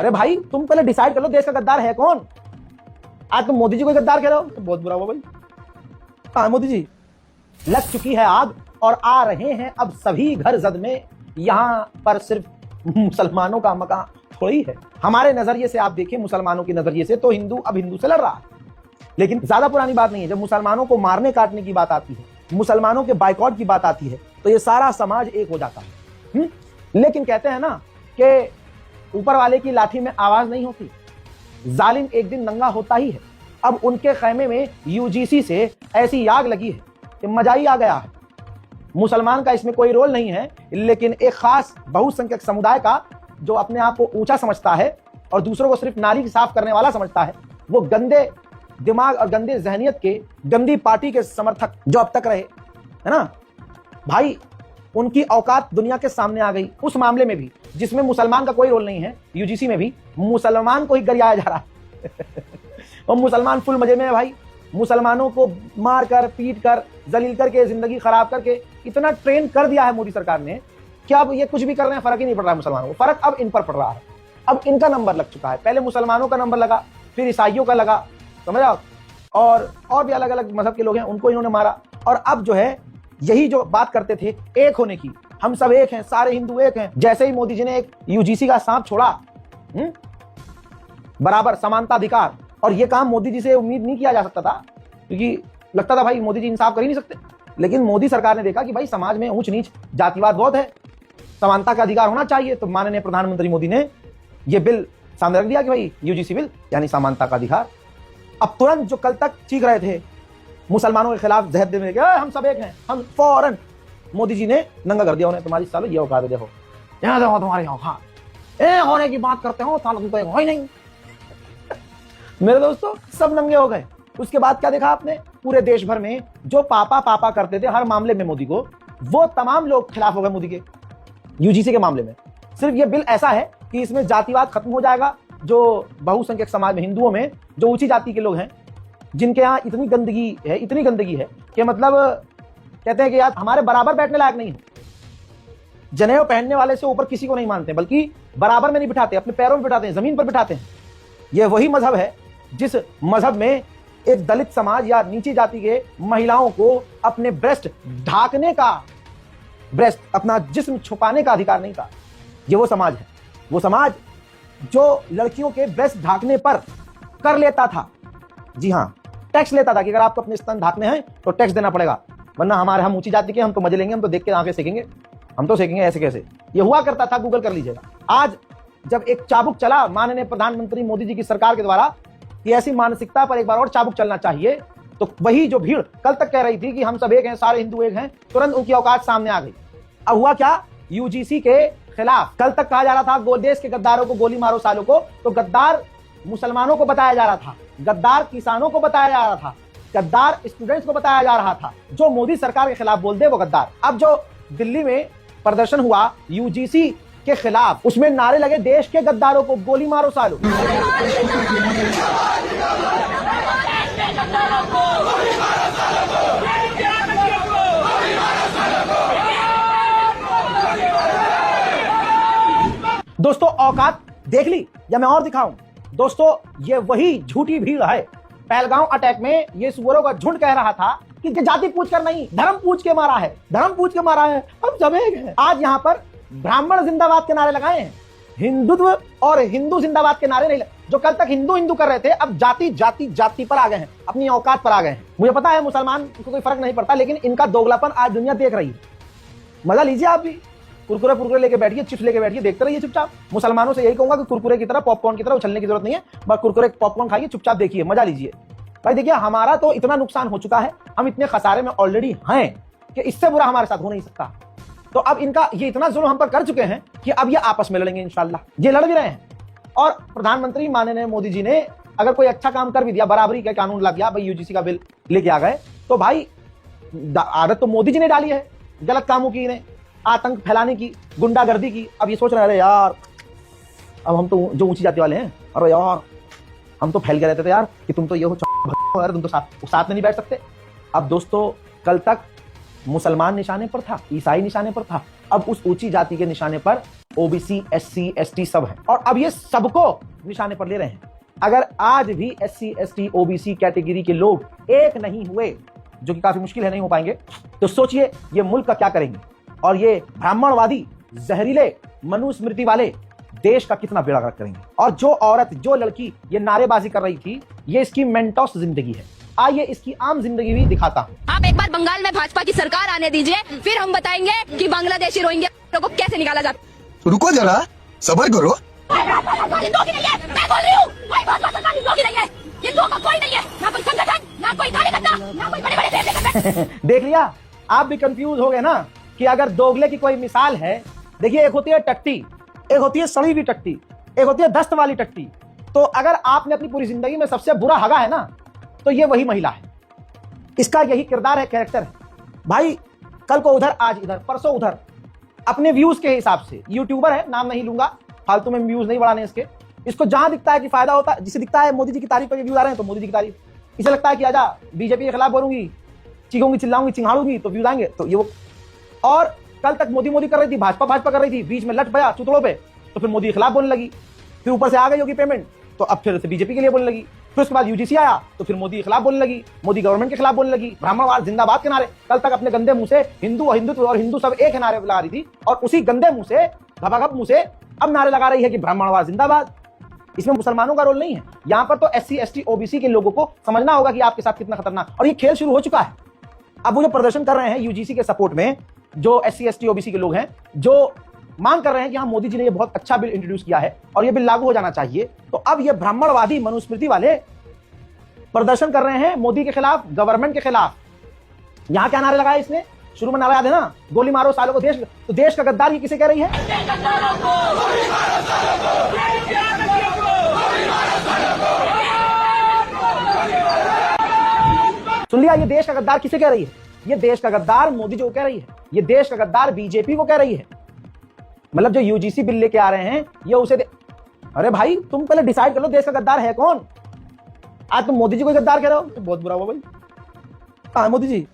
अरे भाई तुम पहले डिसाइड कर लो देश का गद्दार है कौन। आज तुम मोदी जी को गद्दार कह रहे हो तो बहुत बुरा हुआ भाई। हाँ मोदी जी, लग चुकी है आग और आ रहे हैं अब सभी घर जद में। यहां पर सिर्फ मुसलमानों का मकान थोड़ी है। हमारे नजरिए से आप देखिए, मुसलमानों के नजरिए से तो हिंदू अब हिंदू से लड़ रहा है, लेकिन ज्यादा पुरानी बात नहीं है। जब मुसलमानों को मारने काटने की बात आती है, मुसलमानों के बाइकआउट की बात आती है, तो ये सारा समाज एक हो जाता है। लेकिन कहते हैं ना कि ऊपर वाले की लाठी में आवाज नहीं होती, जालिम एक दिन नंगा होता ही है। अब उनके खैमे में यूजीसी से ऐसी आग लगी है कि मजा ही आ गया है। मुसलमान का इसमें कोई रोल नहीं है, लेकिन एक खास बहुसंख्यक समुदाय का जो अपने आप को ऊंचा समझता है और दूसरों को सिर्फ नाली साफ करने वाला समझता है, वो गंदे दिमाग और गंदे जहनियत के गंदी पार्टी के समर्थक जो अब तक रहे है ना भाई, उनकी औकात दुनिया के सामने आ गई। उस मामले में भी जिसमें मुसलमान का कोई रोल नहीं है, यूजीसी में भी मुसलमान को ही गरियाया जा रहा है और मुसलमान फुल मजे में है भाई। मुसलमानों को मार कर, पीट कर, जलील करके, जिंदगी खराब करके इतना ट्रेन कर दिया है मोदी सरकार ने कि अब ये कुछ भी कर रहे हैं, फर्क ही नहीं पड़ रहा है मुसलमानों को। फर्क अब इन पर पड़ रहा है। अब इनका नंबर लग चुका है। पहले मुसलमानों का नंबर लगा, फिर ईसाइयों का लगा, समझ आओ, और भी अलग अलग मजहब के लोग हैं, उनको इन्होंने मारा। और अब जो है यही जो बात करते थे एक होने की, हम सब एक हैं, सारे हिंदू एक हैं, जैसे ही मोदी जी ने एक यूजीसी का सांप छोड़ा, बराबर समानता अधिकार, और ये काम मोदी जी से उम्मीद नहीं किया जा सकता था, क्योंकि लगता था भाई मोदी जी इंसाफ कर ही नहीं सकते। लेकिन मोदी सरकार ने देखा कि भाई समाज में ऊंच नीच जातिवाद बहुत है, समानता का अधिकार होना चाहिए, तो माननीय प्रधानमंत्री मोदी ने यह बिल सामने रख दिया कि भाई यूजीसी बिल यानी समानता का अधिकार। अब तुरंत जो कल तक चीख रहे थे मुसलमानों के खिलाफ जहर देने के, हम सब एक हैं, हम फौरन मोदी जी ने नंगा कर दिया उन्हें। तुम्हारी सालों ये औकात है, देखो यहाँ देखो तुम्हारी औकात, ए होने की बात करते हो, सालों तुम तो एक हो ही नहीं। मेरे दोस्तों सब नंगे हो गए। उसके बाद क्या देखा आपने, पूरे देश भर में जो पापा पापा करते थे हर मामले में मोदी को, वो तमाम लोग खिलाफ हो गए मोदी के यूजीसी के मामले में। सिर्फ ये बिल ऐसा है कि इसमें जातिवाद खत्म हो जाएगा। जो बहुसंख्यक समाज में, हिंदुओं में जो ऊंची जाति के लोग हैं, जिनके यहाँ इतनी गंदगी है कि मतलब कहते हैं कि यार हमारे बराबर बैठने लायक नहीं है। जनेऊ पहनने वाले से ऊपर किसी को नहीं मानते, बल्कि बराबर में नहीं बिठाते, अपने पैरों में बिठाते हैं, जमीन पर बिठाते हैं। यह वही मजहब है जिस मजहब में एक दलित समाज या नीची जाति के महिलाओं को अपने ब्रेस्ट ढाकने का, ब्रेस्ट अपना जिस्म छुपाने का अधिकार नहीं था। ये वो समाज है, वो समाज जो लड़कियों के ब्रेस्ट ढाकने पर कर लेता था, जी हाँ, टैक्स लेता था कि अगर आपको अपने स्तन ढाकने हैं तो टैक्स देना पड़ेगा, वरना हम ऊंची जाति के, हम तो मजे लेंगे, हम तो देख के आंखें सेकेंगे, हम तो सेकेंगे ऐसे कैसे। ये हुआ करता था, गूगल कर लीजिएगा। आज जब एक चाबुक चला माननीय प्रधानमंत्री मोदी जी की सरकार के द्वारा कि ऐसी मानसिकता पर एक बार और चाबुक चलना चाहिए, तो वही जो भीड़ कल तक कह रही थी कि हम सब एक हैं, सारे हिंदू एक हैं, तुरंत उनकी औकात सामने आ गई। अब हुआ क्या, यूजीसी के खिलाफ कल तक कहा जा रहा था देश के गद्दारों को गोली मारो सालों को, तो गद्दार मुसलमानों को बताया जा रहा था, गद्दार किसानों को बताया जा रहा था, गद्दार स्टूडेंट्स को बताया जा रहा था। जो मोदी सरकार के खिलाफ बोल दे वो गद्दार। अब जो दिल्ली में प्रदर्शन हुआ यूजीसी के खिलाफ, उसमें नारे लगे देश के गद्दारों को गोली मारो सालों। दोस्तों औकात देख ली या मैं और दिखाऊं? दोस्तों ये वही झूठी भीड़ है। पहलगांव अटैक में ये सुअरों का झुंड कह रहा था कि जाति पूछ कर नहीं, धर्म पूछ के मारा है, धर्म पूछ के मारा है, हम सब एक हैं। आज यहाँ पर ब्राह्मण जिंदाबाद के नारे लगाए हैं, हिंदुत्व और हिंदू जिंदाबाद के नारे नहीं लगे। जो कल तक हिंदू हिंदू कर रहे थे, अब जाति जाति जाति पर आ गए हैं, अपनी औकात पर आ गए हैं। मुझे पता है मुसलमान को कोई फर्क नहीं पड़ता, लेकिन इनका दोगलापन आज दुनिया देख रही है। मजा लीजिए आप भी, कुरकुरे पुरकुरे लेके बैठिए, चिप्स लेके बैठिए, देखते रहिए चुपचाप। मुसलमानों से यही कहूंगा कि कुरकुरे की तरह, पॉपकॉर्न की तरह उछलने की जरूरत नहीं है, बस कुरकुरे पॉपकॉर्न खाइए, चुपचाप देखिए, मजा लीजिए। भाई देखिए हमारा तो इतना नुकसान हो चुका है, हम इतने खसारे में ऑलरेडी हैं कि इससे बुरा हमारे साथ हो नहीं सकता। तो अब इनका ये इतना जुल्म हम पर कर चुके हैं कि अब ये आपस में लड़ेंगे इंशाल्लाह। ये लड़ भी रहे हैं। और प्रधानमंत्री माननीय मोदी जी ने अगर कोई अच्छा काम कर भी दिया, बराबरी का कानून ला दिया, भाई यूजीसी का बिल लेके आ गए, तो भाई आदत तो मोदी जी ने डाली है गलत कामों की, इन्हें आतंक फैलाने की, गुंडागर्दी की। अब ये सोच रहे हैं यार अब हम तो जो ऊंची जाति वाले हैं, अरे यार हम तो फैल के रहते थे यार कि तुम तो ये हो यार, तुम तो साथ में नहीं बैठ सकते। अब दोस्तों कल तक मुसलमान निशाने पर था, ईसाई निशाने पर था, अब उस ऊंची जाति के निशाने पर ओबीसी, एससी, एसटी सब है, और अब ये सबको निशाने पर ले रहे हैं। अगर आज भी एससी, एसटी, ओबीसी कैटेगरी के लोग एक नहीं हुए, जो कि काफी मुश्किल है, नहीं हो पाएंगे, तो सोचिए ये मुल्क का क्या करेंगे। और ये ब्राह्मणवादी जहरीले मनुस्मृति वाले देश का कितना बेड़ा गर्क करेंगे। और जो औरत, जो लड़की ये नारेबाजी कर रही थी, ये इसकी मेंटोस जिंदगी है। आइए इसकी आम जिंदगी भी दिखाता हूँ। आप एक बार बंगाल में भाजपा की सरकार आने दीजिए, फिर हम बताएंगे कि बांग्लादेशी रोहिंग्या को कैसे निकाला जाता है। रुको जरा, सब्र करो। मैं बोल रही हूँ, कोई भाजपा सरकार नहीं है, ये दो का कोई नहीं है, ना कोई संगठन, ना कोई कार्यकर्ता, ना कोई बड़े बड़े देख लिया, आप भी कंफ्यूज हो गए ना कि अगर दोगले की कोई मिसाल है। देखिए, एक होती है टट्टी, एक होती है सड़ी हुई टट्टी, एक होती है दस्त वाली टट्टी। तो अगर आपने अपनी पूरी जिंदगी में सबसे बुरा हगा है ना, तो ये वही महिला है। इसका यही किरदार है, कैरेक्टर है। भाई कल को उधर, आज इधर, परसों उधर, अपने व्यूज के हिसाब से यूट्यूबर है, नाम नहीं लूंगा, फालतू में व्यूज नहीं बढ़ाने इसके। इसको जहां दिखता है कि फायदा होता है, जिसे दिखता है मोदी जी की तारीफ पर व्यूज आ रहे हैं तो मोदी जी की तारीफ, इसे लगता है कि आजा बीजेपी के खिलाफ बोलूंगी, चीखूंगी, चिल्लाऊंगी, चिंगाड़ूंगी तो व्यूज आएंगे, तो ये वो। और कल तक मोदी मोदी कर रही थी, भाजपा भाजपा कर रही थी, बीच में लट पड़ा चुतड़ों पे, तो फिर मोदी के खिलाफ बोलने लगी, फिर ऊपर से आ गई होगी पेमेंट, तो अब फिर से बीजेपी के लिए बोलने लगी, फिर उसके बाद यूजीसी आया तो फिर मोदी के खिलाफ बोलने लगी, मोदी गवर्नमेंट के खिलाफ बोलने लगी, ब्राह्मणवाद जिंदाबाद के नारे। कल तक अपने गंदे मुंह से हिंदू और हिंदुत्व और हिंदू सब एक नारे लगा रही थी, और उसी गंदे मुंह से, घबाघब मुंह से अब नारे लगा रही है कि ब्राह्मणवाद जिंदाबाद। इसमें मुसलमानों का रोल नहीं है, यहां पर तो एससी, एसटी, ओबीसी के लोगों को समझना होगा कि आपके साथ कितना खतरनाक, और ये खेल शुरू हो चुका है। अब वो जो प्रदर्शन कर रहे हैं यूजीसी के सपोर्ट में, जो एससी, एसटी, ओबीसी के लोग हैं, जो मांग कर रहे हैं कि हाँ मोदी जी ने ये बहुत अच्छा बिल इंट्रोड्यूस किया है और ये बिल लागू हो जाना चाहिए, तो अब ये ब्राह्मणवादी मनुस्मृति वाले प्रदर्शन कर रहे हैं मोदी के खिलाफ, गवर्नमेंट के खिलाफ। यहां क्या नारे लगाया इसने शुरू में, नारा याद है ना, गोली मारो सालों को देश, तो देश का गद्दार ये किसे कह रही है? सुन लिया, ये देश का गद्दार किसे कह रही है? ये देश का गद्दार मोदी जी को कह रही है, ये देश का गद्दार बीजेपी को कह रही है। मतलब जो यूजीसी बिल लेके आ रहे हैं ये उसे अरे भाई तुम पहले डिसाइड कर लो देश का गद्दार है कौन। आज तुम मोदी जी को गद्दार कह रहे हो तो बहुत बुरा हुआ भाई। कहां है मोदी जी?